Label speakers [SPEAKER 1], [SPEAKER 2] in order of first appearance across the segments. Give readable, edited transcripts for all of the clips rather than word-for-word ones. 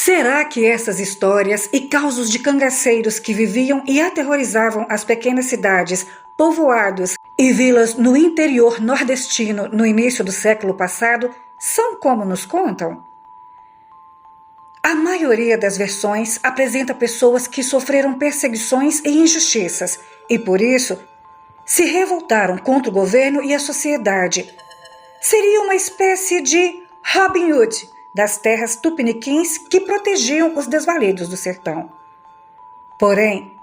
[SPEAKER 1] Será que essas histórias e causos de cangaceiros que viviam e aterrorizavam as pequenas cidades, povoados e vilas no interior nordestino no início do século passado são como nos contam? A maioria das versões apresenta pessoas que sofreram perseguições e injustiças e, por isso, se revoltaram contra o governo e a sociedade. Seria uma espécie de Robin Hood das terras tupiniquins que protegiam os desvalidos do sertão. Porém,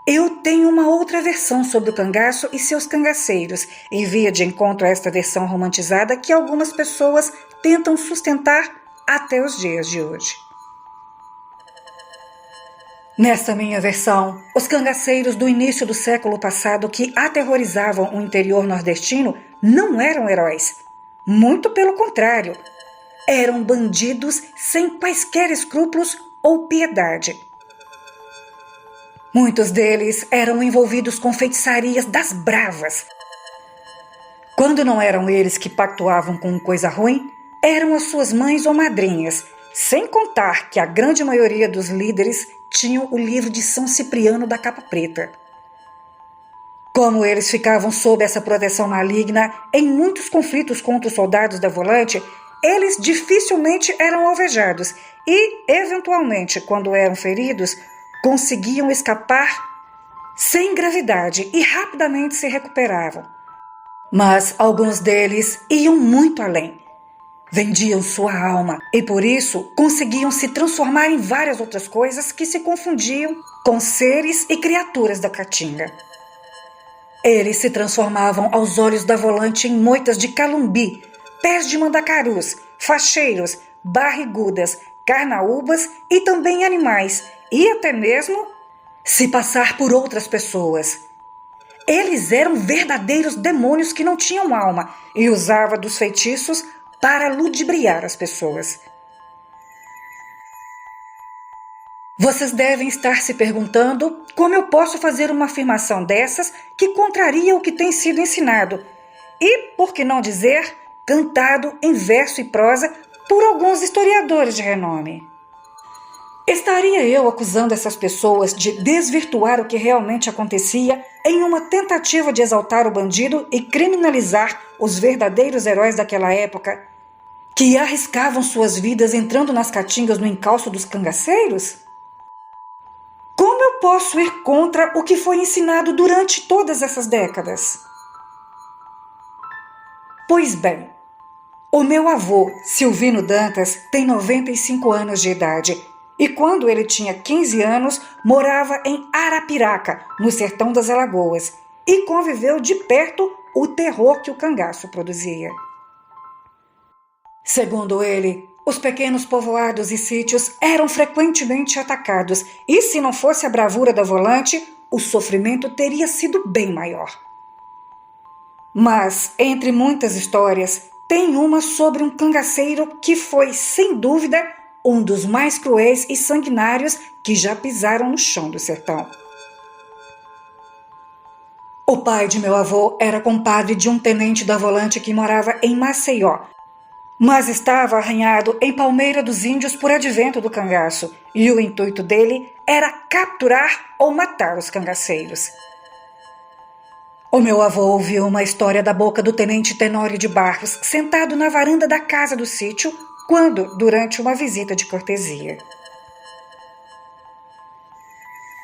[SPEAKER 1] eu tenho uma outra versão sobre o cangaço e seus cangaceiros, e via de encontro a esta versão romantizada que algumas pessoas tentam sustentar até os dias de hoje. Nesta minha versão, os cangaceiros do início do século passado que aterrorizavam o interior nordestino não eram heróis. Muito pelo contrário, eram bandidos sem quaisquer escrúpulos ou piedade. Muitos deles eram envolvidos com feitiçarias das bravas. Quando não eram eles que pactuavam com coisa ruim, eram as suas mães ou madrinhas, sem contar que a grande maioria dos líderes tinham o livro de São Cipriano da capa preta. Como eles ficavam sob essa proteção maligna em muitos conflitos contra os soldados da Volante, eles dificilmente eram alvejados e, eventualmente, quando eram feridos, conseguiam escapar sem gravidade e rapidamente se recuperavam. Mas alguns deles iam muito além. Vendiam sua alma e, por isso, conseguiam se transformar em várias outras coisas que se confundiam com seres e criaturas da caatinga. Eles se transformavam aos olhos da Volante em moitas de calumbi, pés de mandacarus, facheiros, barrigudas, carnaúbas e também animais, e até mesmo se passar por outras pessoas. Eles eram verdadeiros demônios que não tinham alma e usavam dos feitiços para ludibriar as pessoas. Vocês devem estar se perguntando como eu posso fazer uma afirmação dessas que contraria o que tem sido ensinado e, por que não dizer, cantado em verso e prosa por alguns historiadores de renome. Estaria eu acusando essas pessoas de desvirtuar o que realmente acontecia em uma tentativa de exaltar o bandido e criminalizar os verdadeiros heróis daquela época, que arriscavam suas vidas entrando nas caatingas no encalço dos cangaceiros? Como eu posso ir contra o que foi ensinado durante todas essas décadas? Pois bem, o meu avô, Silvino Dantas, tem 95 anos de idade e quando ele tinha 15 anos morava em Arapiraca, no sertão das Alagoas, e conviveu de perto o terror que o cangaço produzia. Segundo ele, os pequenos povoados e sítios eram frequentemente atacados e, se não fosse a bravura da Volante, o sofrimento teria sido bem maior. Mas, entre muitas histórias, tem uma sobre um cangaceiro que foi, sem dúvida, um dos mais cruéis e sanguinários que já pisaram no chão do sertão. O pai de meu avô era compadre de um tenente da Volante que morava em Maceió, mas estava arranhado em Palmeira dos Índios por advento do cangaço, e o intuito dele era capturar ou matar os cangaceiros. O meu avô ouviu uma história da boca do tenente Tenório de Barros, sentado na varanda da casa do sítio, quando, durante uma visita de cortesia.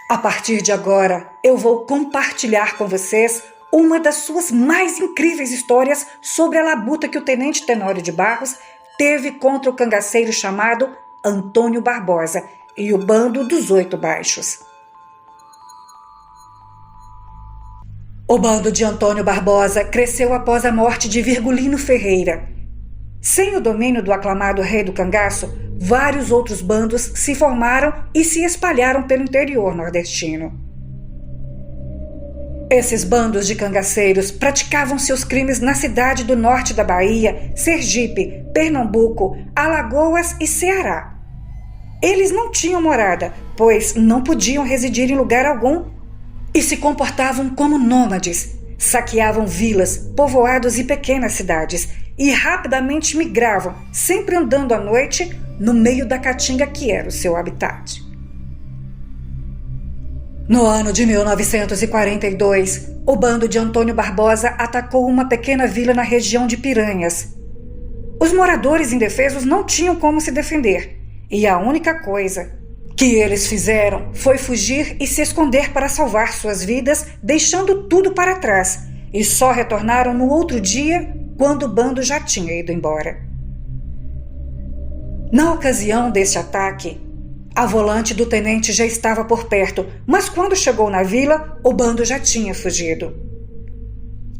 [SPEAKER 1] A partir de agora, eu vou compartilhar com vocês uma das suas mais incríveis histórias sobre a labuta que o tenente Tenório de Barros teve contra o cangaceiro chamado Antônio Barbosa e o bando dos 8 Baixos. O bando de Antônio Barbosa cresceu após a morte de Virgulino Ferreira. Sem o domínio do aclamado rei do cangaço, vários outros bandos se formaram e se espalharam pelo interior nordestino. Esses bandos de cangaceiros praticavam seus crimes na cidade do norte da Bahia, Sergipe, Pernambuco, Alagoas e Ceará. Eles não tinham morada, pois não podiam residir em lugar algum e se comportavam como nômades. Saqueavam vilas, povoados e pequenas cidades e rapidamente migravam, sempre andando à noite no meio da caatinga que era o seu habitat. No ano de 1942, o bando de Antônio Barbosa atacou uma pequena vila na região de Piranhas. Os moradores indefesos não tinham como se defender, e a única coisa que eles fizeram foi fugir e se esconder para salvar suas vidas, deixando tudo para trás, e só retornaram no outro dia, quando o bando já tinha ido embora. Na ocasião deste ataque, a volante do tenente já estava por perto, mas quando chegou na vila, o bando já tinha fugido.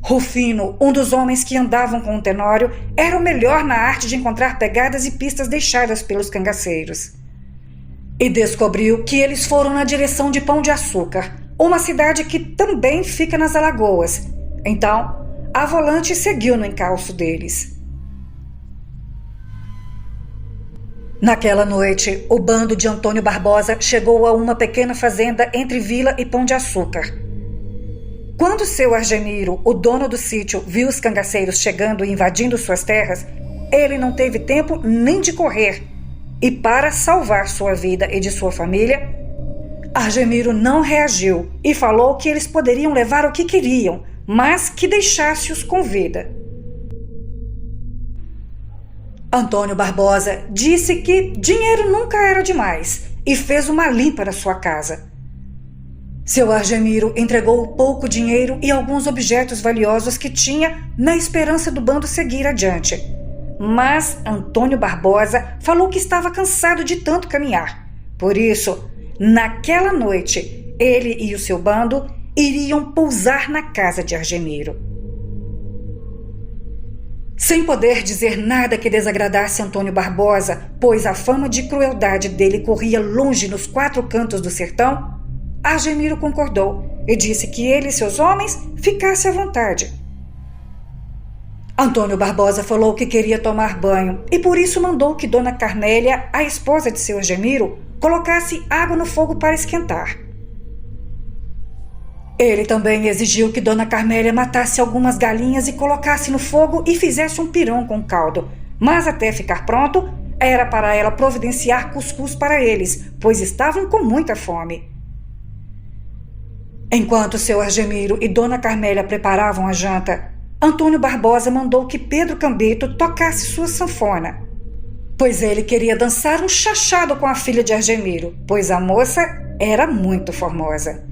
[SPEAKER 1] Rufino, um dos homens que andavam com o Tenório, era o melhor na arte de encontrar pegadas e pistas deixadas pelos cangaceiros. E descobriu que eles foram na direção de Pão de Açúcar, uma cidade que também fica nas Alagoas. Então, a volante seguiu no encalço deles. Naquela noite, o bando de Antônio Barbosa chegou a uma pequena fazenda entre Vila e Pão de Açúcar. Quando seu Argemiro, o dono do sítio, viu os cangaceiros chegando e invadindo suas terras, ele não teve tempo nem de correr. E para salvar sua vida e de sua família, Argemiro não reagiu e falou que eles poderiam levar o que queriam, mas que deixasse-os com vida. Antônio Barbosa disse que dinheiro nunca era demais e fez uma limpa na sua casa. Seu Argemiro entregou o pouco dinheiro e alguns objetos valiosos que tinha na esperança do bando seguir adiante. Mas Antônio Barbosa falou que estava cansado de tanto caminhar. Por isso, naquela noite, ele e o seu bando iriam pousar na casa de Argemiro. Sem poder dizer nada que desagradasse Antônio Barbosa, pois a fama de crueldade dele corria longe nos 4 cantos do sertão, Argemiro concordou e disse que ele e seus homens ficassem à vontade. Antônio Barbosa falou que queria tomar banho e por isso mandou que Dona Carmélia, a esposa de seu Argemiro, colocasse água no fogo para esquentar. Ele também exigiu que Dona Carmélia matasse algumas galinhas e colocasse no fogo e fizesse um pirão com caldo, mas até ficar pronto, era para ela providenciar cuscuz para eles, pois estavam com muita fome. Enquanto seu Argemiro e Dona Carmélia preparavam a janta, Antônio Barbosa mandou que Pedro Cambito tocasse sua sanfona, pois ele queria dançar um chachado com a filha de Argemiro, pois a moça era muito formosa.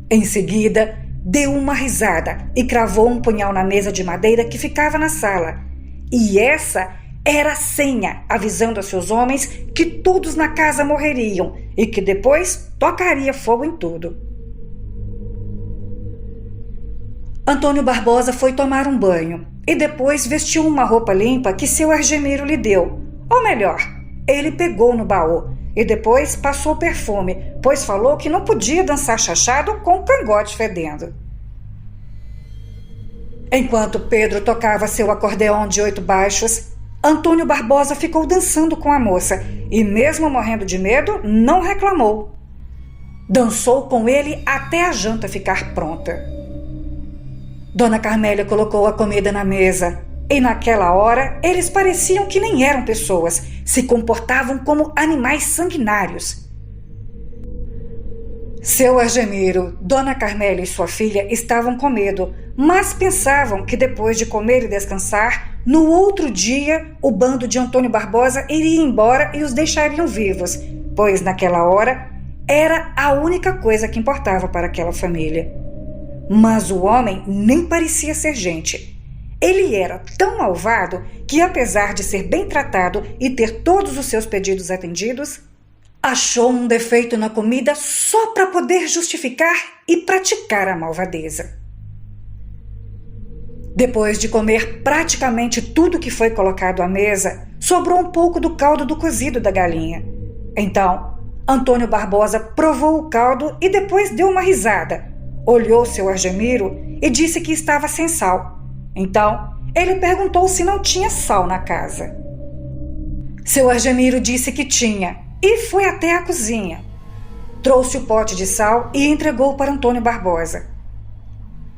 [SPEAKER 1] Em seguida, deu uma risada e cravou um punhal na mesa de madeira que ficava na sala. E essa era a senha, avisando a seus homens que todos na casa morreriam e que depois tocaria fogo em tudo. Antônio Barbosa foi tomar um banho e depois vestiu uma roupa limpa que seu Argemiro lhe deu. Ou melhor, ele pegou no baú e depois passou perfume, pois falou que não podia dançar chachado com o cangote fedendo. Enquanto Pedro tocava seu acordeão de 8 baixos, Antônio Barbosa ficou dançando com a moça e, mesmo morrendo de medo, não reclamou. Dançou com ele até a janta ficar pronta. Dona Carmélia colocou a comida na mesa e naquela hora eles pareciam que nem eram pessoas, se comportavam como animais sanguinários. Seu Argemiro, Dona Carmélia e sua filha estavam com medo, mas pensavam que depois de comer e descansar, no outro dia o bando de Antônio Barbosa iria embora e os deixariam vivos, pois naquela hora era a única coisa que importava para aquela família. Mas o homem nem parecia ser gente. Ele era tão malvado que, apesar de ser bem tratado e ter todos os seus pedidos atendidos, achou um defeito na comida só para poder justificar e praticar a malvadeza. Depois de comer praticamente tudo que foi colocado à mesa, sobrou um pouco do caldo do cozido da galinha. Então, Antônio Barbosa provou o caldo e depois deu uma risada. Olhou seu Argemiro e disse que estava sem sal. Então, ele perguntou se não tinha sal na casa. Seu Argemiro disse que tinha e foi até a cozinha. Trouxe o pote de sal e entregou para Antônio Barbosa.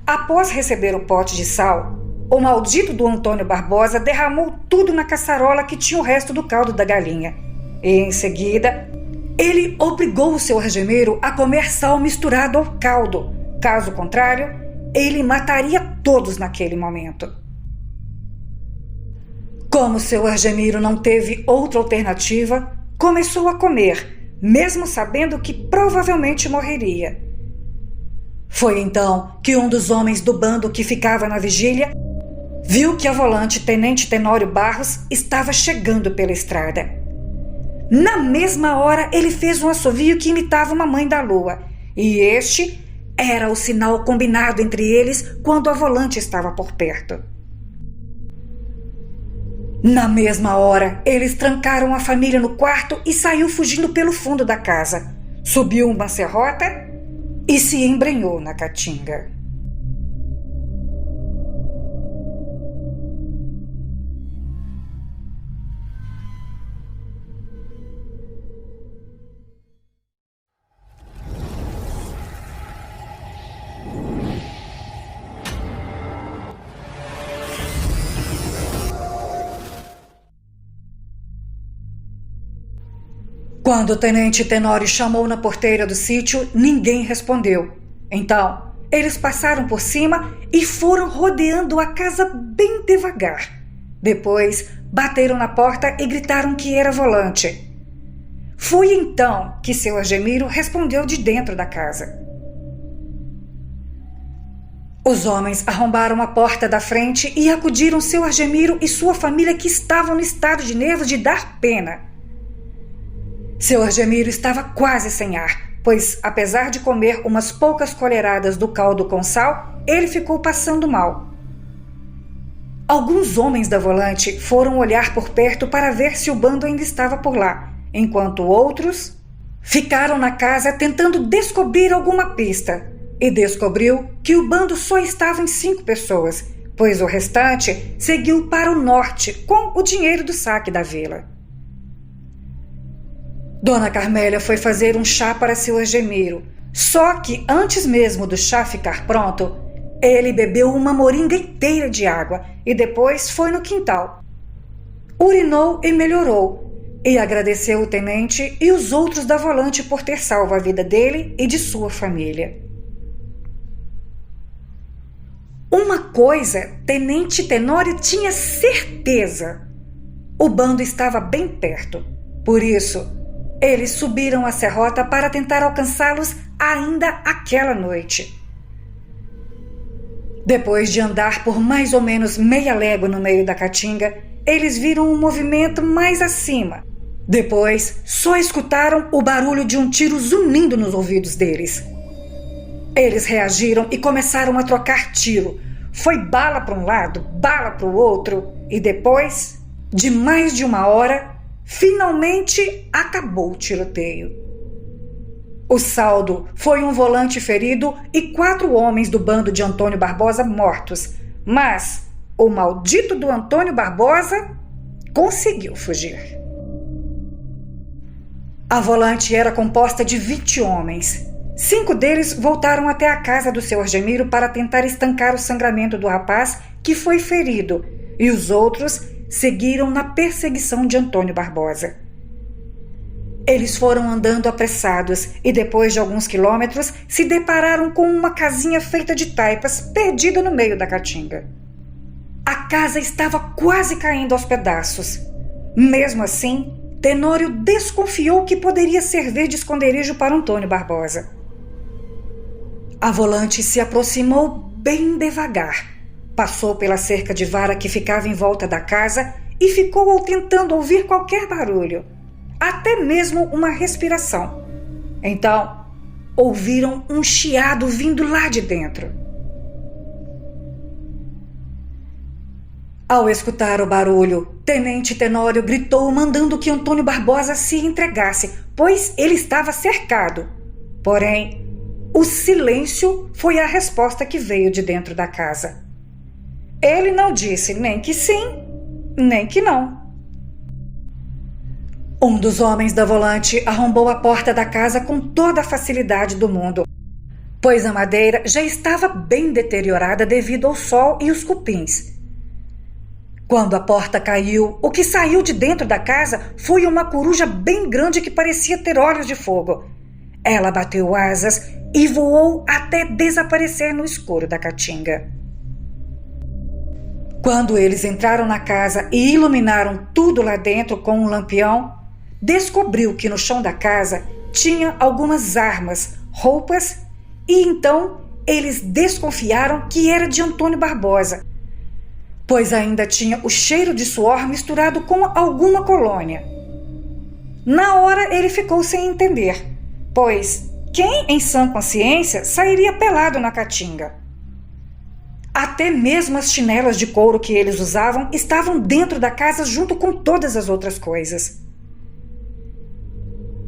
[SPEAKER 1] Após receber o pote de sal, o maldito do Antônio Barbosa derramou tudo na caçarola que tinha o resto do caldo da galinha. E, em seguida, ele obrigou o seu Argemiro a comer sal misturado ao caldo. Caso contrário, ele mataria todos naquele momento. Como seu Argemiro não teve outra alternativa, começou a comer, mesmo sabendo que provavelmente morreria. Foi então que um dos homens do bando que ficava na vigília viu que a volante Tenente Tenório Barros estava chegando pela estrada. Na mesma hora, ele fez um assovio que imitava uma mãe da lua, e este era o sinal combinado entre eles quando a volante estava por perto. Na mesma hora, eles trancaram a família no quarto e saiu fugindo pelo fundo da casa. Subiu uma serrota e se embrenhou na caatinga. Quando o tenente Tenório chamou na porteira do sítio, ninguém respondeu. Então, eles passaram por cima e foram rodeando a casa bem devagar. Depois, bateram na porta e gritaram que era volante. Foi então que seu Argemiro respondeu de dentro da casa. Os homens arrombaram a porta da frente e acudiram seu Argemiro e sua família, que estavam no estado de nervos de dar pena. Seu Argemiro estava quase sem ar, pois, apesar de comer umas poucas colheradas do caldo com sal, ele ficou passando mal. Alguns homens da volante foram olhar por perto para ver se o bando ainda estava por lá, enquanto outros ficaram na casa tentando descobrir alguma pista, e descobriu que o bando só estava em 5 pessoas, pois o restante seguiu para o norte com o dinheiro do saque da vila. Dona Carmélia foi fazer um chá para seu Argemiro, só que antes mesmo do chá ficar pronto, ele bebeu uma moringa inteira de água e depois foi no quintal. Urinou e melhorou, e agradeceu o tenente e os outros da volante por ter salvo a vida dele e de sua família. Uma coisa Tenente Tenório tinha certeza: o bando estava bem perto. Por isso, eles subiram a serrota para tentar alcançá-los ainda aquela noite. Depois de andar por mais ou menos meia légua no meio da caatinga, eles viram um movimento mais acima. Depois, só escutaram o barulho de um tiro zunindo nos ouvidos deles. Eles reagiram e começaram a trocar tiro. Foi bala para um lado, bala para o outro, e depois, de mais de uma hora, finalmente acabou o tiroteio. O saldo foi um volante ferido e 4 homens do bando de Antônio Barbosa mortos, mas o maldito do Antônio Barbosa conseguiu fugir. A volante era composta de 20 homens. 5 deles voltaram até a casa do seu Argemiro para tentar estancar o sangramento do rapaz, que foi ferido, e os outros seguiram na perseguição de Antônio Barbosa. Eles foram andando apressados e, depois de alguns quilômetros, se depararam com uma casinha feita de taipas perdida no meio da caatinga. A casa estava quase caindo aos pedaços. Mesmo assim, Tenório desconfiou que poderia servir de esconderijo para Antônio Barbosa. A volante se aproximou bem devagar. Passou pela cerca de vara que ficava em volta da casa e ficou tentando ouvir qualquer barulho, até mesmo uma respiração. Então, ouviram um chiado vindo lá de dentro. Ao escutar o barulho, Tenente Tenório gritou mandando que Antônio Barbosa se entregasse, pois ele estava cercado. Porém, o silêncio foi a resposta que veio de dentro da casa. Ele não disse nem que sim, nem que não. Um dos homens da volante arrombou a porta da casa com toda a facilidade do mundo, pois a madeira já estava bem deteriorada devido ao sol e os cupins. Quando a porta caiu, o que saiu de dentro da casa foi uma coruja bem grande que parecia ter olhos de fogo. Ela bateu asas e voou até desaparecer no escuro da caatinga. Quando eles entraram na casa e iluminaram tudo lá dentro com um lampião, descobriu que no chão da casa tinha algumas armas, roupas, e então eles desconfiaram que era de Antônio Barbosa, pois ainda tinha o cheiro de suor misturado com alguma colônia. Na hora ele ficou sem entender, pois quem em sã consciência sairia pelado na caatinga? Até mesmo as chinelas de couro que eles usavam estavam dentro da casa junto com todas as outras coisas.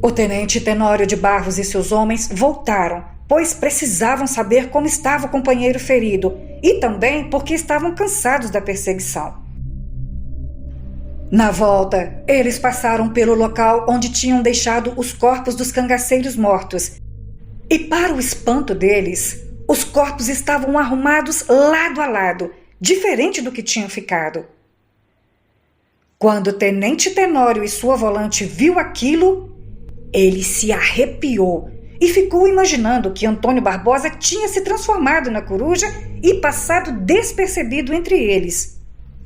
[SPEAKER 1] O tenente Tenório de Barros e seus homens voltaram, pois precisavam saber como estava o companheiro ferido e também porque estavam cansados da perseguição. Na volta, eles passaram pelo local onde tinham deixado os corpos dos cangaceiros mortos e, para o espanto deles, os corpos estavam arrumados lado a lado, diferente do que tinham ficado. Quando o tenente Tenório e sua volante viu aquilo, ele se arrepiou e ficou imaginando que Antônio Barbosa tinha se transformado na coruja e passado despercebido entre eles.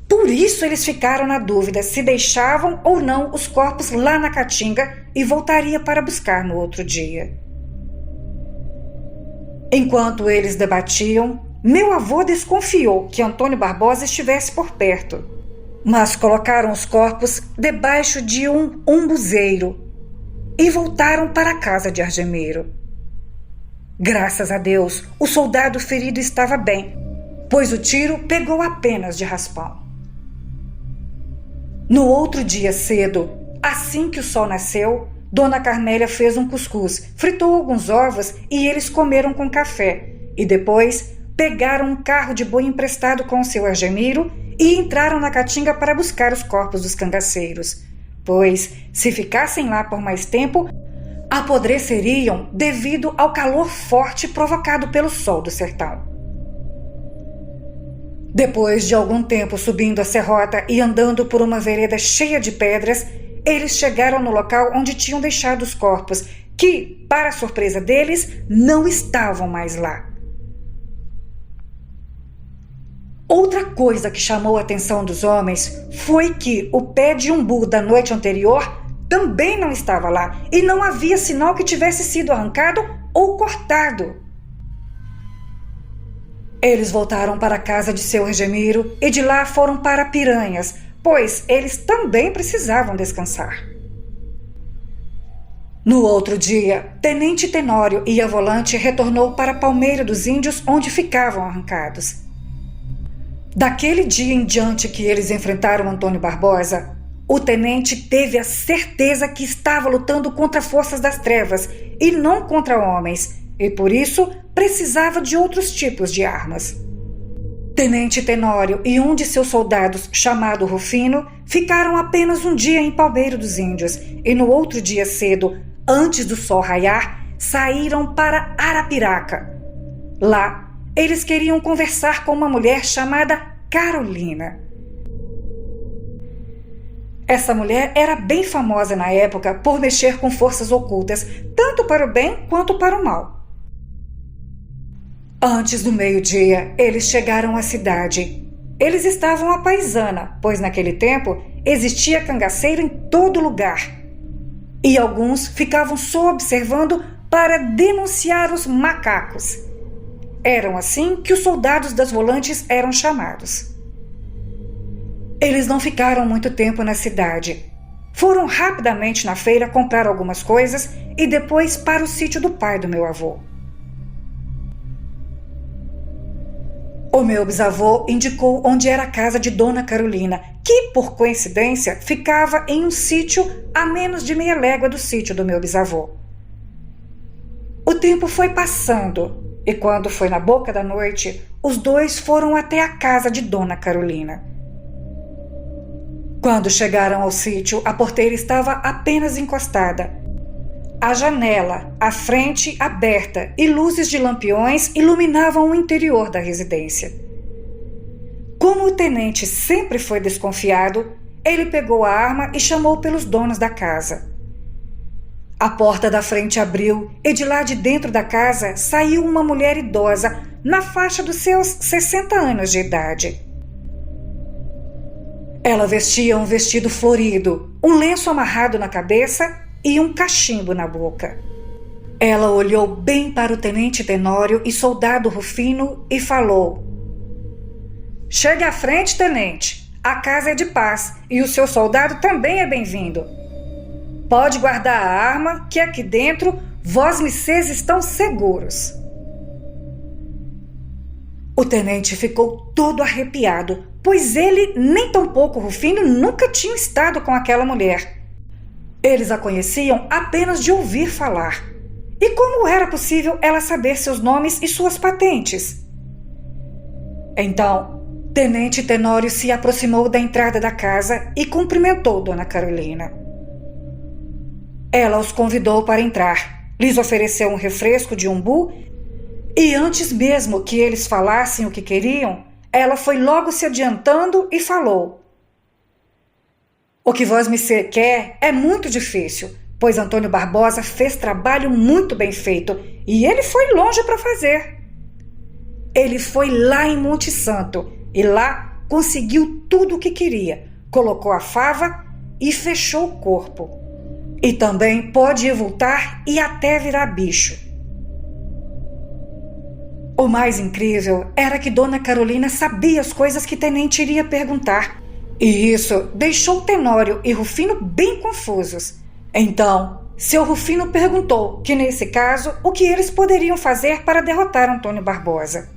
[SPEAKER 1] Por isso eles ficaram na dúvida se deixavam ou não os corpos lá na caatinga e voltaria para buscar no outro dia. Enquanto eles debatiam, meu avô desconfiou que Antônio Barbosa estivesse por perto, mas colocaram os corpos debaixo de um umbuzeiro e voltaram para a casa de Argemiro. Graças a Deus, o soldado ferido estava bem, pois o tiro pegou apenas de raspão. No outro dia cedo, assim que o sol nasceu, Dona Carmélia fez um cuscuz, fritou alguns ovos e eles comeram com café. E depois pegaram um carro de boi emprestado com o seu Argemiro e entraram na caatinga para buscar os corpos dos cangaceiros, pois, se ficassem lá por mais tempo, apodreceriam devido ao calor forte provocado pelo sol do sertão. Depois de algum tempo subindo a serrota e andando por uma vereda cheia de pedras, eles chegaram no local onde tinham deixado os corpos, que, para surpresa deles, não estavam mais lá. Outra coisa que chamou a atenção dos homens foi que o pé de umbu da noite anterior também não estava lá e não havia sinal que tivesse sido arrancado ou cortado. Eles voltaram para a casa de seu Argemiro e de lá foram para Piranhas, pois eles também precisavam descansar. No outro dia, Tenente Tenório e a volante retornou para Palmeira dos Índios, onde ficavam arrancados. Daquele dia em diante que eles enfrentaram Antônio Barbosa, o tenente teve a certeza que estava lutando contra forças das trevas e não contra homens, e por isso precisava de outros tipos de armas. Tenente Tenório e um de seus soldados, chamado Rufino, ficaram apenas um dia em Palmeira dos Índios e no outro dia cedo, antes do sol raiar, saíram para Arapiraca. Lá, eles queriam conversar com uma mulher chamada Carolina. Essa mulher era bem famosa na época por mexer com forças ocultas, tanto para o bem quanto para o mal. Antes do meio-dia, eles chegaram à cidade. Eles estavam à paisana, pois naquele tempo existia cangaceiro em todo lugar. E alguns ficavam só observando para denunciar os macacos. Eram assim que os soldados das volantes eram chamados. Eles não ficaram muito tempo na cidade. Foram rapidamente na feira comprar algumas coisas e depois para o sítio do pai do meu avô. O meu bisavô indicou onde era a casa de Dona Carolina, que, por coincidência, ficava em um sítio a menos de meia légua do sítio do meu bisavô. O tempo foi passando e, quando foi na boca da noite, os dois foram até a casa de Dona Carolina. Quando chegaram ao sítio, a porteira estava apenas encostada. A janela, a frente aberta e luzes de lampiões iluminavam o interior da residência. Como o tenente sempre foi desconfiado, ele pegou a arma e chamou pelos donos da casa. A porta da frente abriu e de lá de dentro da casa saiu uma mulher idosa na faixa dos seus 60 anos de idade. Ela vestia um vestido florido, um lenço amarrado na cabeça e um cachimbo na boca. Ela olhou bem para o tenente Tenório e soldado Rufino e falou: "Chegue à frente, tenente. A casa é de paz e o seu soldado também é bem-vindo. Pode guardar a arma, que aqui dentro vós-missês estão seguros." O tenente ficou todo arrepiado, pois ele, nem tampouco Rufino, nunca tinha estado com aquela mulher. Eles a conheciam apenas de ouvir falar. E como era possível ela saber seus nomes e suas patentes? Então, Tenente Tenório se aproximou da entrada da casa e cumprimentou Dona Carolina. Ela os convidou para entrar, lhes ofereceu um refresco de umbu e antes mesmo que eles falassem o que queriam, ela foi logo se adiantando e falou: "O que vós-missê quer é muito difícil, pois Antônio Barbosa fez trabalho muito bem feito e ele foi longe para fazer. Ele foi lá em Monte Santo e lá conseguiu tudo o que queria, colocou a fava e fechou o corpo. E também pode voltar e até virar bicho." O mais incrível era que Dona Carolina sabia as coisas que Tenente iria perguntar, e isso deixou Tenório e Rufino bem confusos. Então, seu Rufino perguntou que, nesse caso, o que eles poderiam fazer para derrotar Antônio Barbosa.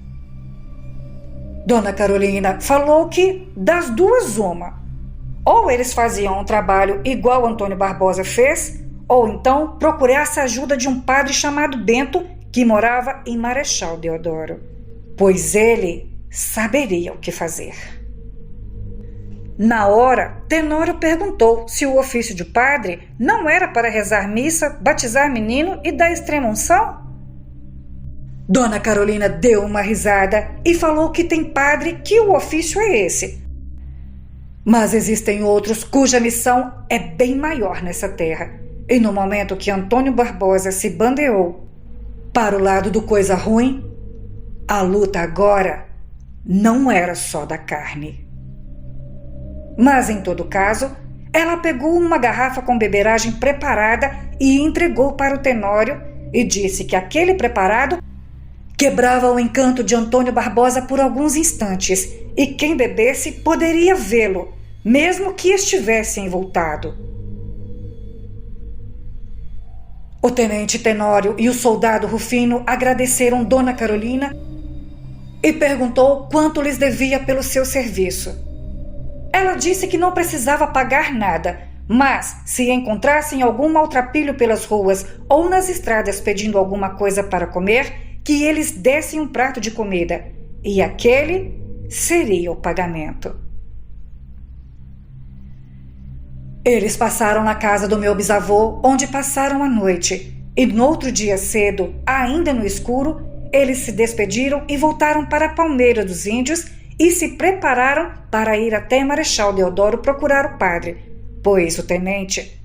[SPEAKER 1] Dona Carolina falou que, das duas, uma: ou eles faziam um trabalho igual Antônio Barbosa fez, ou então procurasse a ajuda de um padre chamado Bento, que morava em Marechal Deodoro, pois ele saberia o que fazer. Na hora, Tenório perguntou se o ofício de padre não era para rezar missa, batizar menino e dar extrema-unção. Dona Carolina deu uma risada e falou que tem padre que o ofício é esse. Mas existem outros cuja missão é bem maior nessa terra. E no momento que Antônio Barbosa se bandeou para o lado do coisa ruim, a luta agora não era só da carne. Mas, em todo caso, ela pegou uma garrafa com beberagem preparada e entregou para o Tenório e disse que aquele preparado quebrava o encanto de Antônio Barbosa por alguns instantes e quem bebesse poderia vê-lo, mesmo que estivesse envoltado. O tenente Tenório e o soldado Rufino agradeceram Dona Carolina e perguntou quanto lhes devia pelo seu serviço. Ela disse que não precisava pagar nada, mas se encontrassem algum maltrapilho pelas ruas ou nas estradas pedindo alguma coisa para comer, que eles dessem um prato de comida, e aquele seria o pagamento. Eles passaram na casa do meu bisavô, onde passaram a noite, e no outro dia cedo, ainda no escuro, eles se despediram e voltaram para a Palmeira dos Índios e se prepararam para ir até Marechal Deodoro procurar o padre, pois o tenente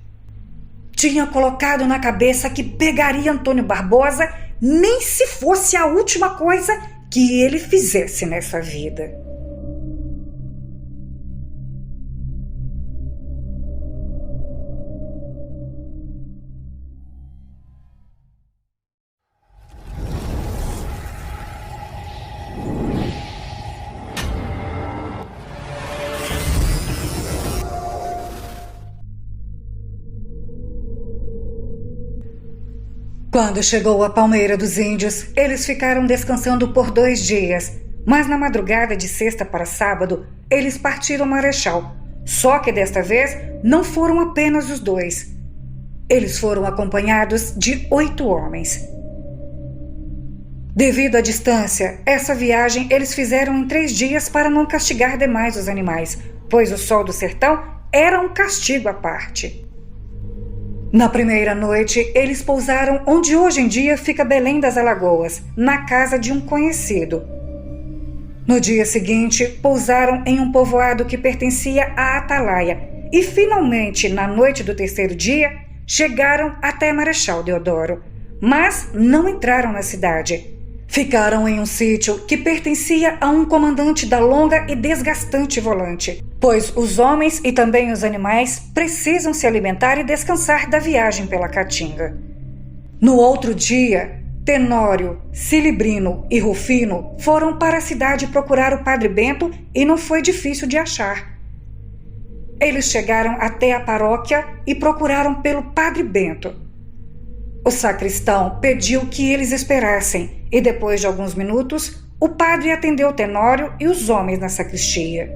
[SPEAKER 1] tinha colocado na cabeça que pegaria Antônio Barbosa nem se fosse a última coisa que ele fizesse nessa vida. Quando chegou a Palmeira dos Índios, eles ficaram descansando por 2 dias, mas na madrugada de sexta para sábado, eles partiram Marechal. Só que desta vez não foram apenas os 2. Eles foram acompanhados de 8 homens. Devido à distância, essa viagem eles fizeram em 3 dias para não castigar demais os animais, pois o sol do sertão era um castigo à parte. Na primeira noite, eles pousaram onde hoje em dia fica Belém das Alagoas, na casa de um conhecido. No dia seguinte, pousaram em um povoado que pertencia à Atalaia e, finalmente, na noite do terceiro dia, chegaram até Marechal Deodoro, mas não entraram na cidade. Ficaram em um sítio que pertencia a um comandante da longa e desgastante volante, pois os homens e também os animais precisam se alimentar e descansar da viagem pela Caatinga. No outro dia, Tenório, Cilibrino e Rufino foram para a cidade procurar o Padre Bento e não foi difícil de achar. Eles chegaram até a paróquia e procuraram pelo Padre Bento. O sacristão pediu que eles esperassem e, depois de alguns minutos, o padre atendeu Tenório e os homens na sacristia.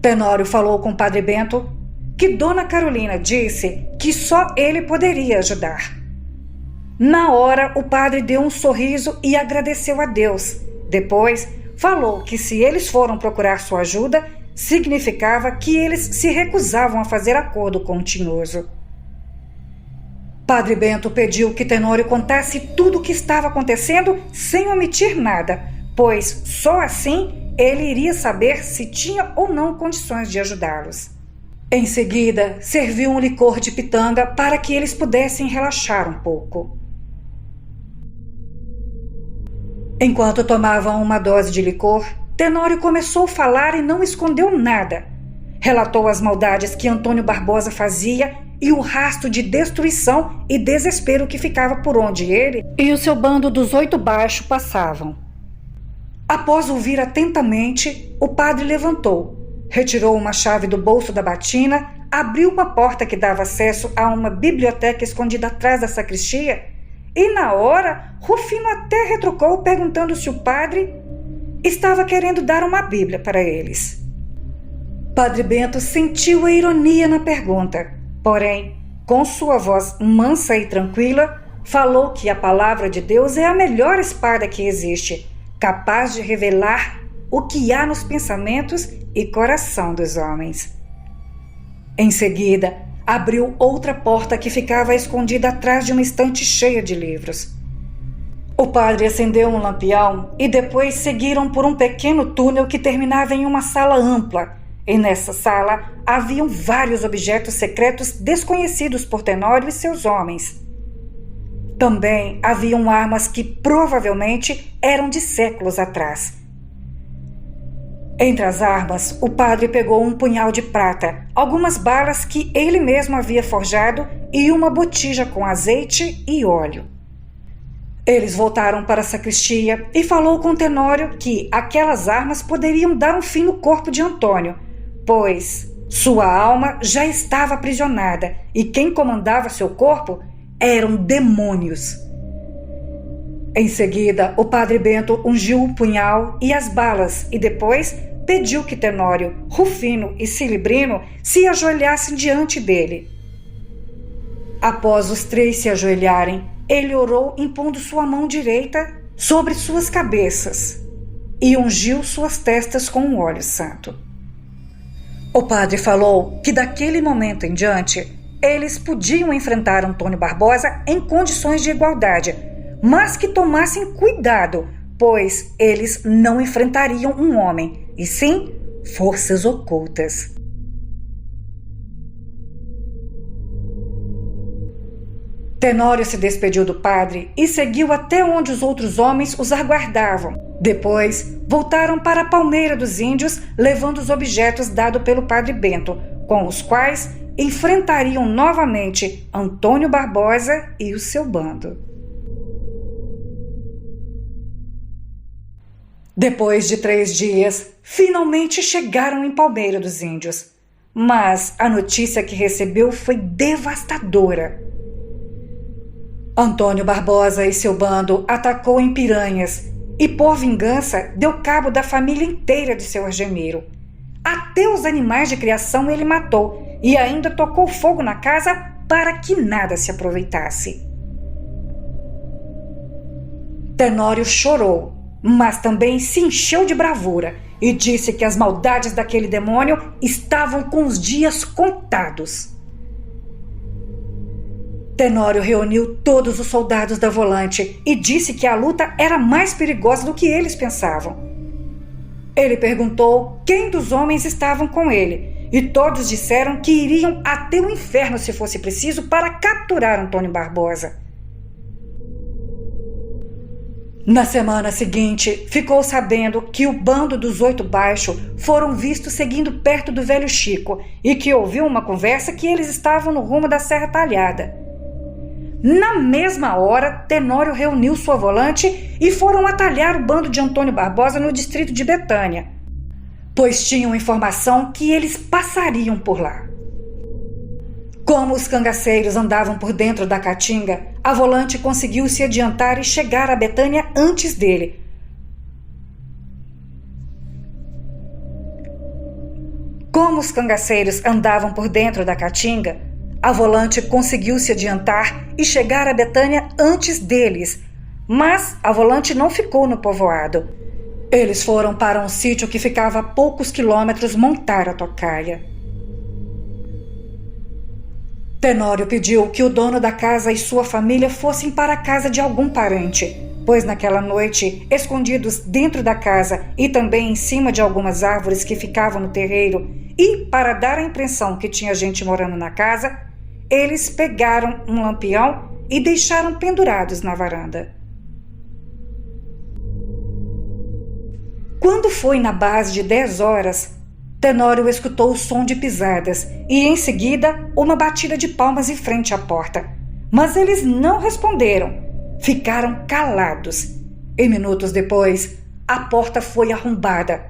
[SPEAKER 1] Tenório falou com o Padre Bento que Dona Carolina disse que só ele poderia ajudar. Na hora, o padre deu um sorriso e agradeceu a Deus. Depois, falou que se eles foram procurar sua ajuda, significava que eles se recusavam a fazer acordo com o tinhoso. Padre Bento pediu que Tenório contasse tudo o que estava acontecendo sem omitir nada, pois só assim ele iria saber se tinha ou não condições de ajudá-los. Em seguida, serviu um licor de pitanga para que eles pudessem relaxar um pouco. Enquanto tomavam uma dose de licor, Tenório começou a falar e não escondeu nada. Relatou as maldades que Antônio Barbosa fazia e o rastro de destruição e desespero que ficava por onde ele e o seu bando dos 8 baixos passavam. Após ouvir atentamente, o padre levantou, retirou uma chave do bolso da batina, abriu uma porta que dava acesso a uma biblioteca escondida atrás da sacristia e, na hora, Rufino até retrucou perguntando se o padre estava querendo dar uma bíblia para eles. Padre Bento sentiu a ironia na pergunta. Porém, com sua voz mansa e tranquila, falou que a palavra de Deus é a melhor espada que existe, capaz de revelar o que há nos pensamentos e coração dos homens. Em seguida, abriu outra porta que ficava escondida atrás de uma estante cheia de livros. O padre acendeu um lampião e depois seguiram por um pequeno túnel que terminava em uma sala ampla. E nessa sala haviam vários objetos secretos desconhecidos por Tenório e seus homens. Também haviam armas que provavelmente eram de séculos atrás. Entre as armas, o padre pegou um punhal de prata, algumas balas que ele mesmo havia forjado e uma botija com azeite e óleo. Eles voltaram para a sacristia e falou com Tenório que aquelas armas poderiam dar um fim no corpo de Antônio, pois sua alma já estava aprisionada e quem comandava seu corpo eram demônios. Em seguida, o Padre Bento ungiu o punhal e as balas e depois pediu que Tenório, Rufino e Cilibrino se ajoelhassem diante dele. Após os 3 se ajoelharem, ele orou impondo sua mão direita sobre suas cabeças e ungiu suas testas com um óleo santo. O padre falou que daquele momento em diante, eles podiam enfrentar Antônio Barbosa em condições de igualdade, mas que tomassem cuidado, pois eles não enfrentariam um homem, e sim forças ocultas. Tenório se despediu do padre e seguiu até onde os outros homens os aguardavam. Depois, voltaram para a Palmeira dos Índios, levando os objetos dados pelo Padre Bento, com os quais enfrentariam novamente Antônio Barbosa e o seu bando. Depois de 3 dias, finalmente chegaram em Palmeira dos Índios. Mas a notícia que recebeu foi devastadora. Antônio Barbosa e seu bando atacou em Piranhas e, por vingança, deu cabo da família inteira de seu Argemiro. Até os animais de criação ele matou e ainda tocou fogo na casa para que nada se aproveitasse. Tenório chorou, mas também se encheu de bravura e disse que as maldades daquele demônio estavam com os dias contados. Tenório reuniu todos os soldados da Volante e disse que a luta era mais perigosa do que eles pensavam. Ele perguntou quem dos homens estavam com ele, e todos disseram que iriam até o inferno se fosse preciso para capturar Antônio Barbosa. Na semana seguinte, ficou sabendo que o bando dos 8 Baixo foram vistos seguindo perto do velho Chico e que ouviu uma conversa que eles estavam no rumo da Serra Talhada. Na mesma hora, Tenório reuniu sua volante e foram atalhar o bando de Antônio Barbosa no distrito de Betânia, pois tinham informação que eles passariam por lá. Como os cangaceiros andavam por dentro da caatinga, a volante conseguiu se adiantar e chegar a Betânia antes dele. Como os cangaceiros andavam por dentro da caatinga, a volante conseguiu se adiantar e chegar a Betânia antes deles, mas a volante não ficou no povoado. Eles foram para um sítio que ficava a poucos quilômetros montar a tocaia. Tenório pediu que o dono da casa e sua família fossem para a casa de algum parente, pois naquela noite, escondidos dentro da casa e também em cima de algumas árvores que ficavam no terreiro, e para dar a impressão que tinha gente morando na casa, eles pegaram um lampião e deixaram pendurados na varanda. Quando foi na base de 10 horas, Tenório escutou o som de pisadas e, em seguida, uma batida de palmas em frente à porta. Mas eles não responderam. Ficaram calados. E minutos depois, a porta foi arrombada.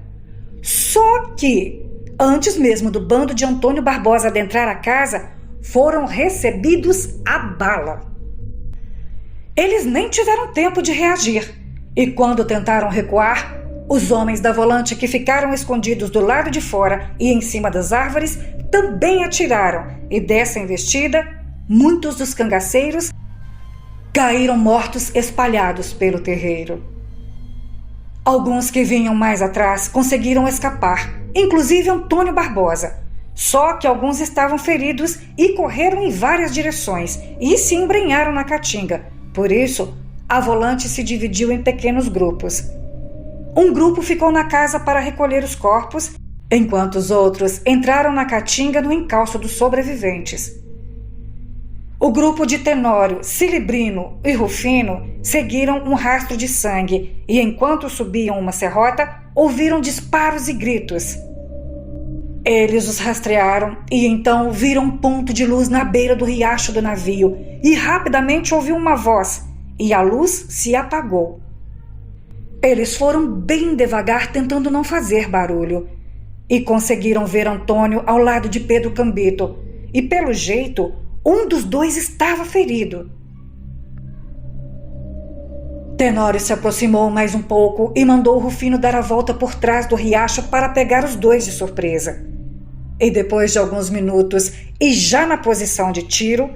[SPEAKER 1] Só que, antes mesmo do bando de Antônio Barbosa adentrar a casa, foram recebidos a bala. Eles nem tiveram tempo de reagir. E quando tentaram recuar, os homens da volante que ficaram escondidos do lado de fora e em cima das árvores também atiraram, e dessa investida, muitos dos cangaceiros caíram mortos espalhados pelo terreiro. Alguns que vinham mais atrás conseguiram escapar, inclusive Antônio Barbosa. Só que alguns estavam feridos e correram em várias direções e se embrenharam na caatinga. Por isso, a volante se dividiu em pequenos grupos. Um grupo ficou na casa para recolher os corpos, enquanto os outros entraram na caatinga no encalço dos sobreviventes. O grupo de Tenório, Cilibrino e Rufino seguiram um rastro de sangue e, enquanto subiam uma serrota, ouviram disparos e gritos. Eles os rastrearam e então viram um ponto de luz na beira do riacho do navio e rapidamente ouviu uma voz e a luz se apagou. Eles foram bem devagar, tentando não fazer barulho, e conseguiram ver Antônio ao lado de Pedro Cambito, e pelo jeito, um dos dois estava ferido. Tenório se aproximou mais um pouco e mandou Rufino dar a volta por trás do riacho para pegar os dois de surpresa. E depois de alguns minutos, e já na posição de tiro,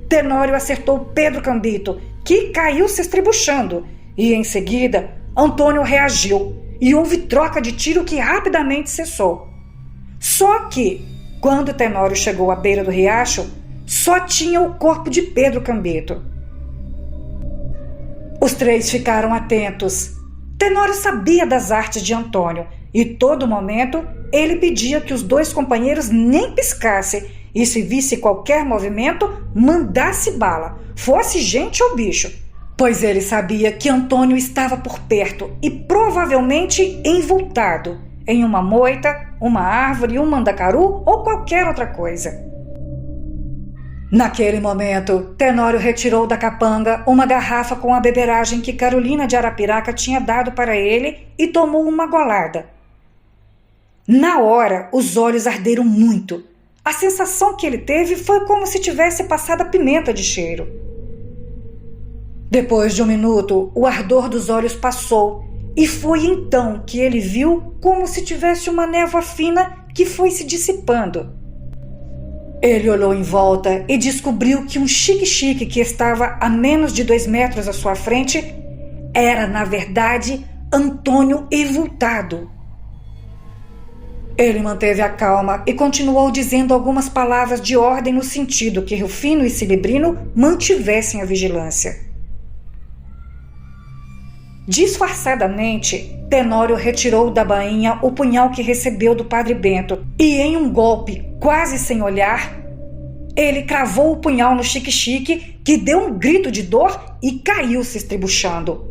[SPEAKER 1] Tenório acertou Pedro Cambito, que caiu se estribuchando, e em seguida Antônio reagiu e houve troca de tiro que rapidamente cessou. Só que, quando Tenório chegou à beira do riacho, só tinha o corpo de Pedro Cambito. Os três ficaram atentos. Tenório sabia das artes de Antônio e, todo momento, ele pedia que os dois companheiros nem piscassem e, se visse qualquer movimento, mandasse bala, fosse gente ou bicho, pois ele sabia que Antônio estava por perto e provavelmente envoltado em uma moita, uma árvore, um mandacaru ou qualquer outra coisa. Naquele momento, Tenório retirou da capanga uma garrafa com a beberagem que Carolina de Arapiraca tinha dado para ele e tomou uma golada. Na hora, os olhos arderam muito. A sensação que ele teve foi como se tivesse passado a pimenta de cheiro. Depois de um minuto, o ardor dos olhos passou e foi então que ele viu como se tivesse uma névoa fina que foi se dissipando. Ele olhou em volta e descobriu que um xique-xique que estava a menos de 2 metros à sua frente era, na verdade, Antônio envoltado. Ele manteve a calma e continuou dizendo algumas palavras de ordem no sentido que Rufino e Cilibrino mantivessem a vigilância. Disfarçadamente, Tenório retirou da bainha o punhal que recebeu do Padre Bento e, em um golpe quase sem olhar, ele cravou o punhal no Xique-Xique, que deu um grito de dor e caiu se estribuchando.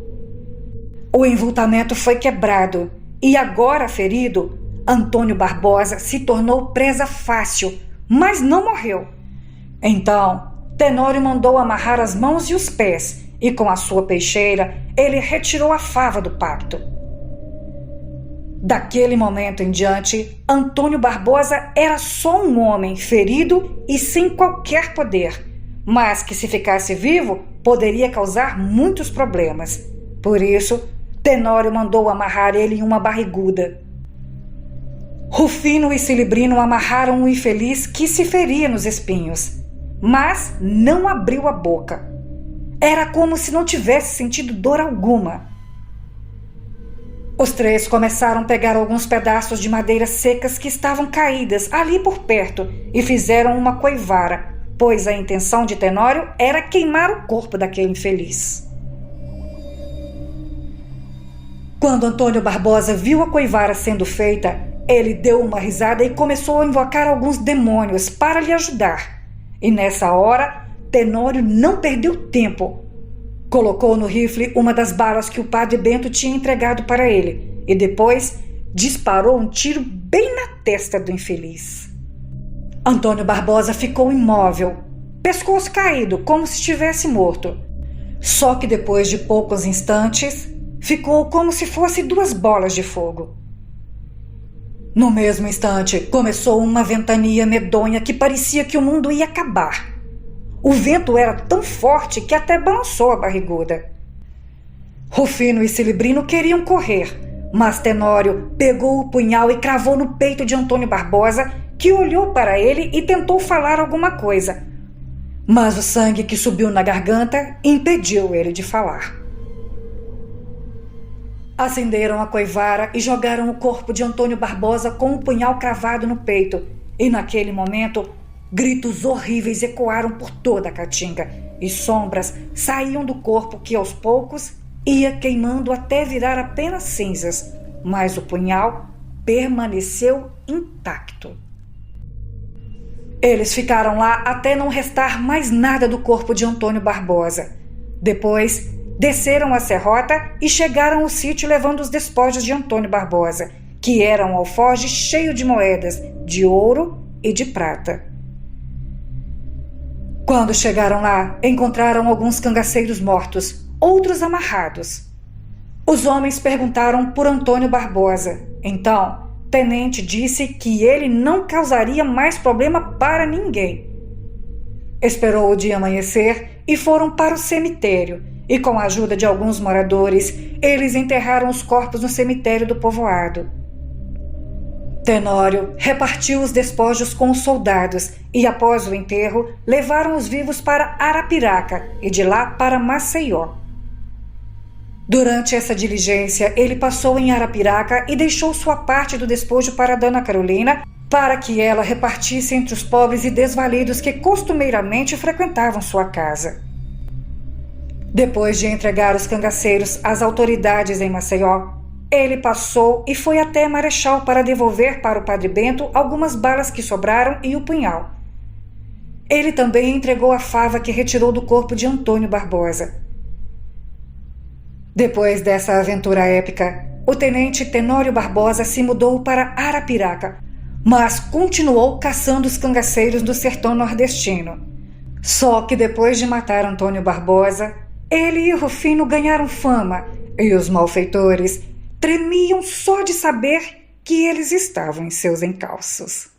[SPEAKER 1] O envoltamento foi quebrado e, agora ferido, Antônio Barbosa se tornou presa fácil, mas não morreu. Então, Tenório mandou amarrar as mãos e os pés e, com a sua peixeira, ele retirou a fava do pacto. Daquele momento em diante, Antônio Barbosa era só um homem ferido e sem qualquer poder, mas que, se ficasse vivo, poderia causar muitos problemas. Por isso, Tenório mandou amarrar ele em uma barriguda. Rufino e Cilibrino amarraram o infeliz que se feria nos espinhos, mas não abriu a boca. Era como se não tivesse sentido dor alguma. Os três começaram a pegar alguns pedaços de madeiras secas que estavam caídas ali por perto e fizeram uma coivara, pois a intenção de Tenório era queimar o corpo daquele infeliz. Quando Antônio Barbosa viu a coivara sendo feita, ele deu uma risada e começou a invocar alguns demônios para lhe ajudar. E nessa hora, Tenório não perdeu tempo. Colocou no rifle uma das balas que o Padre Bento tinha entregado para ele e depois disparou um tiro bem na testa do infeliz. Antônio Barbosa ficou imóvel, pescoço caído, como se estivesse morto. Só que depois de poucos instantes, ficou como se fosse 2 bolas de fogo. No mesmo instante, começou uma ventania medonha que parecia que o mundo ia acabar. O vento era tão forte que até balançou a barriguda. Rufino e Cilibrino queriam correr, mas Tenório pegou o punhal e cravou no peito de Antônio Barbosa, que olhou para ele e tentou falar alguma coisa. Mas o sangue que subiu na garganta impediu ele de falar. Acenderam a coivara e jogaram o corpo de Antônio Barbosa com o punhal cravado no peito. E naquele momento, gritos horríveis ecoaram por toda a caatinga e sombras saíam do corpo que, aos poucos, ia queimando até virar apenas cinzas, mas o punhal permaneceu intacto. Eles ficaram lá até não restar mais nada do corpo de Antônio Barbosa. Depois, desceram a serrota e chegaram ao sítio levando os despojos de Antônio Barbosa, que era um alforje cheio de moedas de ouro e de prata. Quando chegaram lá, encontraram alguns cangaceiros mortos, outros amarrados. Os homens perguntaram por Antônio Barbosa. Então, Tenente disse que ele não causaria mais problema para ninguém. Esperou o dia amanhecer e foram para o cemitério, e com a ajuda de alguns moradores, eles enterraram os corpos no cemitério do povoado. Tenório repartiu os despojos com os soldados e, após o enterro, levaram os vivos para Arapiraca e de lá para Maceió. Durante essa diligência, ele passou em Arapiraca e deixou sua parte do despojo para Dona Carolina, para que ela repartisse entre os pobres e desvalidos que costumeiramente frequentavam sua casa. Depois de entregar os cangaceiros às autoridades em Maceió, ele passou e foi até Marechal para devolver para o Padre Bento algumas balas que sobraram e o punhal. Ele também entregou a fava que retirou do corpo de Antônio Barbosa. Depois dessa aventura épica, o tenente Tenório Barbosa se mudou para Arapiraca, mas continuou caçando os cangaceiros do sertão nordestino. Só que depois de matar Antônio Barbosa, ele e Rufino ganharam fama e os malfeitores tremiam só de saber que eles estavam em seus encalços.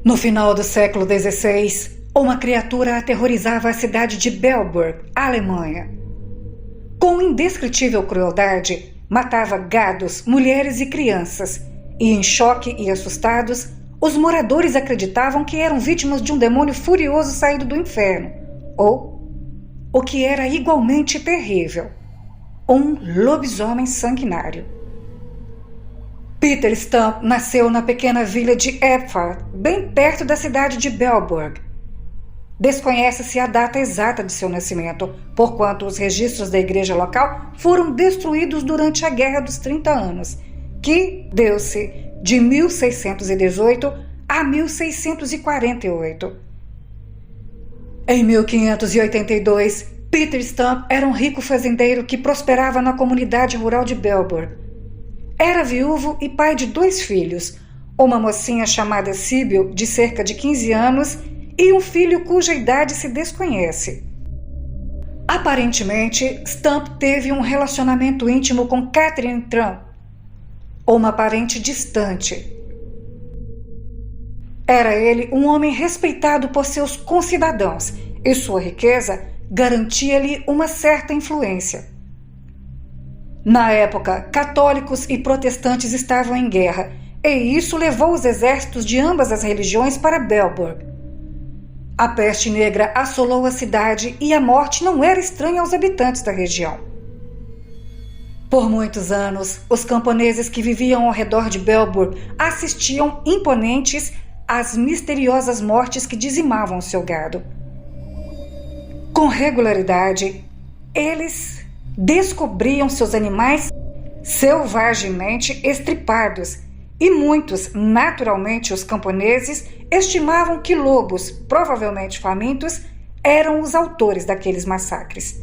[SPEAKER 1] No final do século XVI, uma criatura aterrorizava a cidade de Bellburg, Alemanha. Com indescritível crueldade, matava gados, mulheres e crianças, e em choque e assustados, os moradores acreditavam que eram vítimas de um demônio furioso saído do inferno, ou, o que era igualmente terrível, um lobisomem sanguinário. Peter Stump nasceu na pequena vila de Epworth, bem perto da cidade de Belburg. Desconhece-se a data exata de seu nascimento, porquanto os registros da igreja local foram destruídos durante a Guerra dos 30 Anos, que deu-se de 1618 a 1648. Em 1582, Peter Stump era um rico fazendeiro que prosperava na comunidade rural de Belburg. Era viúvo e pai de 2 filhos, uma mocinha chamada Sibyl, de cerca de 15 anos, e um filho cuja idade se desconhece. Aparentemente, Stump teve um relacionamento íntimo com Catherine Trump, uma parente distante. Era ele um homem respeitado por seus concidadãos, e sua riqueza garantia-lhe uma certa influência. Na época, católicos e protestantes estavam em guerra, e isso levou os exércitos de ambas as religiões para Belburg. A peste negra assolou a cidade e a morte não era estranha aos habitantes da região. Por muitos anos, os camponeses que viviam ao redor de Belburg assistiam imponentes às misteriosas mortes que dizimavam o seu gado. Com regularidade, eles descobriam seus animais selvagemente estripados, e muitos, naturalmente os camponeses, estimavam que lobos, provavelmente famintos, eram os autores daqueles massacres.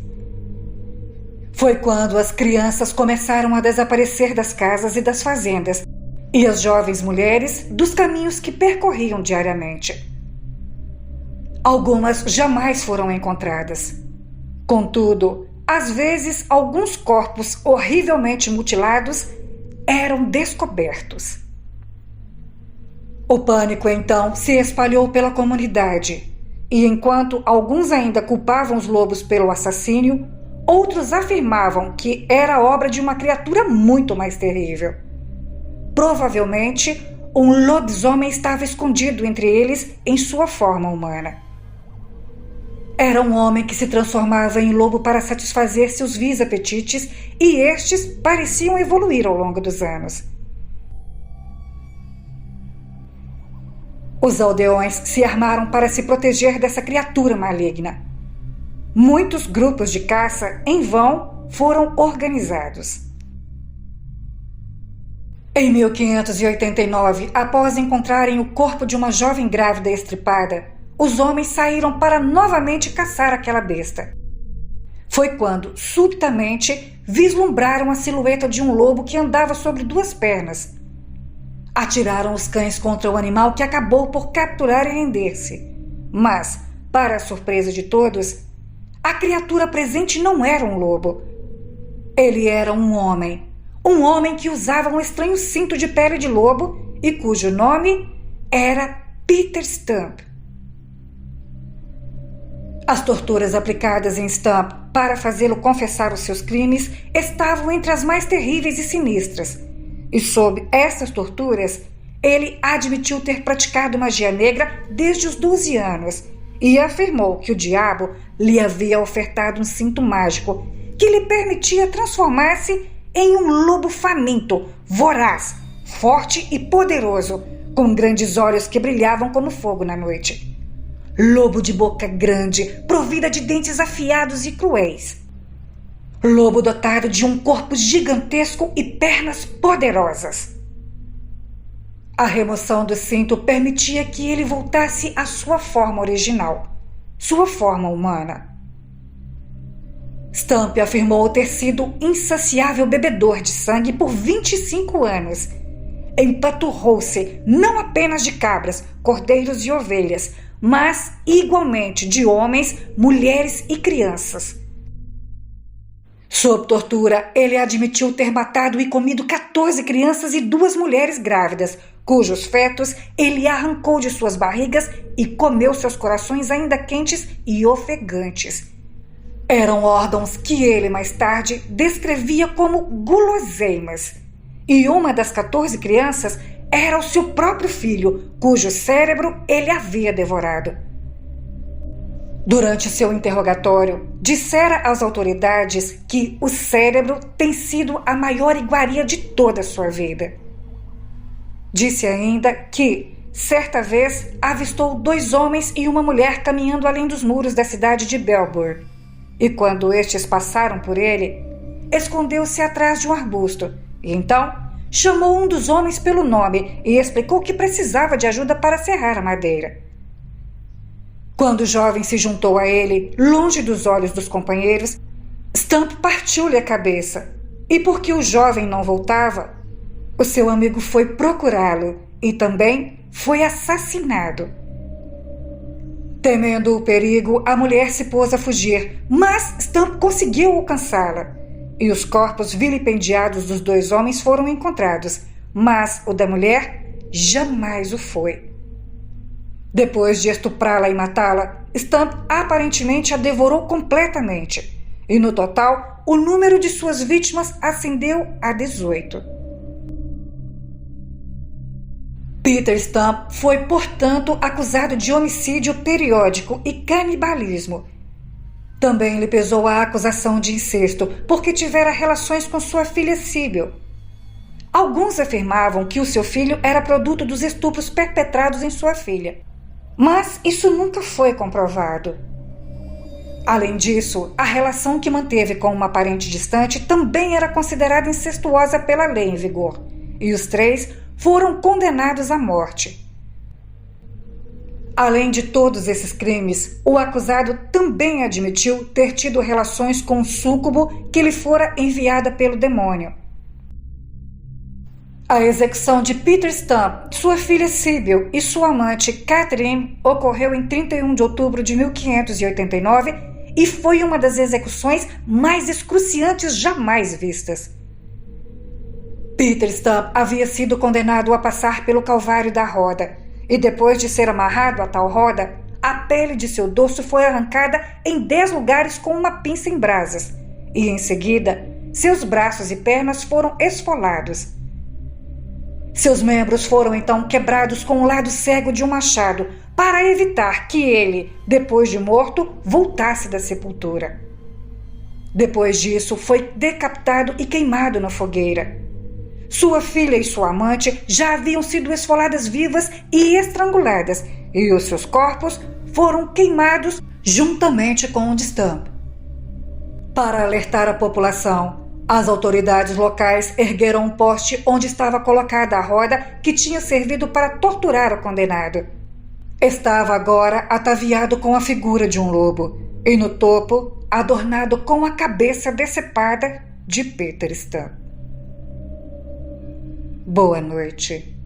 [SPEAKER 1] Foi quando as crianças começaram a desaparecer das casas e das fazendas, e as jovens mulheres dos caminhos que percorriam diariamente. Algumas jamais foram encontradas. Contudo, às vezes, alguns corpos horrivelmente mutilados eram descobertos. O pânico, então, se espalhou pela comunidade, e enquanto alguns ainda culpavam os lobos pelo assassínio, outros afirmavam que era obra de uma criatura muito mais terrível. Provavelmente, um lobisomem estava escondido entre eles em sua forma humana. Era um homem que se transformava em lobo para satisfazer seus vis apetites, e estes pareciam evoluir ao longo dos anos. Os aldeões se armaram para se proteger dessa criatura maligna. Muitos grupos de caça, em vão, foram organizados. Em 1589, após encontrarem o corpo de uma jovem grávida estripada, os homens saíram para novamente caçar aquela besta. Foi quando, subitamente, vislumbraram a silhueta de um lobo que andava sobre 2 pernas. Atiraram os cães contra o animal, que acabou por capturar e render-se. Mas, para a surpresa de todos, a criatura presente não era um lobo. Ele era um homem que usava um estranho cinto de pele de lobo e cujo nome era Peter Stump. As torturas aplicadas em Stump para fazê-lo confessar os seus crimes estavam entre as mais terríveis e sinistras. E sob essas torturas, ele admitiu ter praticado magia negra desde os 12 anos e afirmou que o diabo lhe havia ofertado um cinto mágico que lhe permitia transformar-se em um lobo faminto, voraz, forte e poderoso, com grandes olhos que brilhavam como fogo na noite. Lobo de boca grande, provida de dentes afiados e cruéis. Lobo dotado de um corpo gigantesco e pernas poderosas. A remoção do cinto permitia que ele voltasse à sua forma original, sua forma humana. Stump afirmou ter sido insaciável bebedor de sangue por 25 anos. Empaturrou-se não apenas de cabras, cordeiros e ovelhas, mas igualmente de homens, mulheres e crianças. Sob tortura, ele admitiu ter matado e comido 14 crianças e 2 mulheres grávidas, cujos fetos ele arrancou de suas barrigas e comeu seus corações ainda quentes e ofegantes. Eram órgãos que ele mais tarde descrevia como guloseimas. E uma das 14 crianças era o seu próprio filho, cujo cérebro ele havia devorado. Durante seu interrogatório, dissera às autoridades que o cérebro tem sido a maior iguaria de toda a sua vida. Disse ainda que, certa vez, avistou 2 homens e uma mulher caminhando além dos muros da cidade de Belburg, e quando estes passaram por ele, escondeu-se atrás de um arbusto, e então chamou um dos homens pelo nome e explicou que precisava de ajuda para serrar a madeira. Quando o jovem se juntou a ele, longe dos olhos dos companheiros, Stump partiu-lhe a cabeça, e porque o jovem não voltava, o seu amigo foi procurá-lo e também foi assassinado. Temendo o perigo, a mulher se pôs a fugir, mas Stump conseguiu alcançá-la, e os corpos vilipendiados dos 2 homens foram encontrados, mas o da mulher jamais o foi. Depois de estuprá-la e matá-la, Stump aparentemente a devorou completamente, e no total, o número de suas vítimas ascendeu a 18. Peter Stump foi, portanto, acusado de homicídio periódico e canibalismo. Também lhe pesou a acusação de incesto, porque tivera relações com sua filha Sybil. Alguns afirmavam que o seu filho era produto dos estupros perpetrados em sua filha, mas isso nunca foi comprovado. Além disso, a relação que manteve com uma parente distante também era considerada incestuosa pela lei em vigor, e os 3 foram condenados à morte. Além de todos esses crimes, o acusado também admitiu ter tido relações com um súcubo que lhe fora enviada pelo demônio. A execução de Peter Stump, sua filha Sybil e sua amante Catherine ocorreu em 31 de outubro de 1589 e foi uma das execuções mais excruciantes jamais vistas. Peter Stump havia sido condenado a passar pelo calvário da roda, e depois de ser amarrado a tal roda, a pele de seu dorso foi arrancada em 10 lugares com uma pinça em brasas, e em seguida, seus braços e pernas foram esfolados. Seus membros foram então quebrados com o lado cego de um machado, para evitar que ele, depois de morto, voltasse da sepultura. Depois disso, foi decapitado e queimado na fogueira. Sua filha e sua amante já haviam sido esfoladas vivas e estranguladas, e os seus corpos foram queimados juntamente com o de Stump. Para alertar a população, as autoridades locais ergueram um poste onde estava colocada a roda que tinha servido para torturar o condenado. Estava agora ataviado com a figura de um lobo, e no topo, adornado com a cabeça decepada de Peter Stump. Boa noite.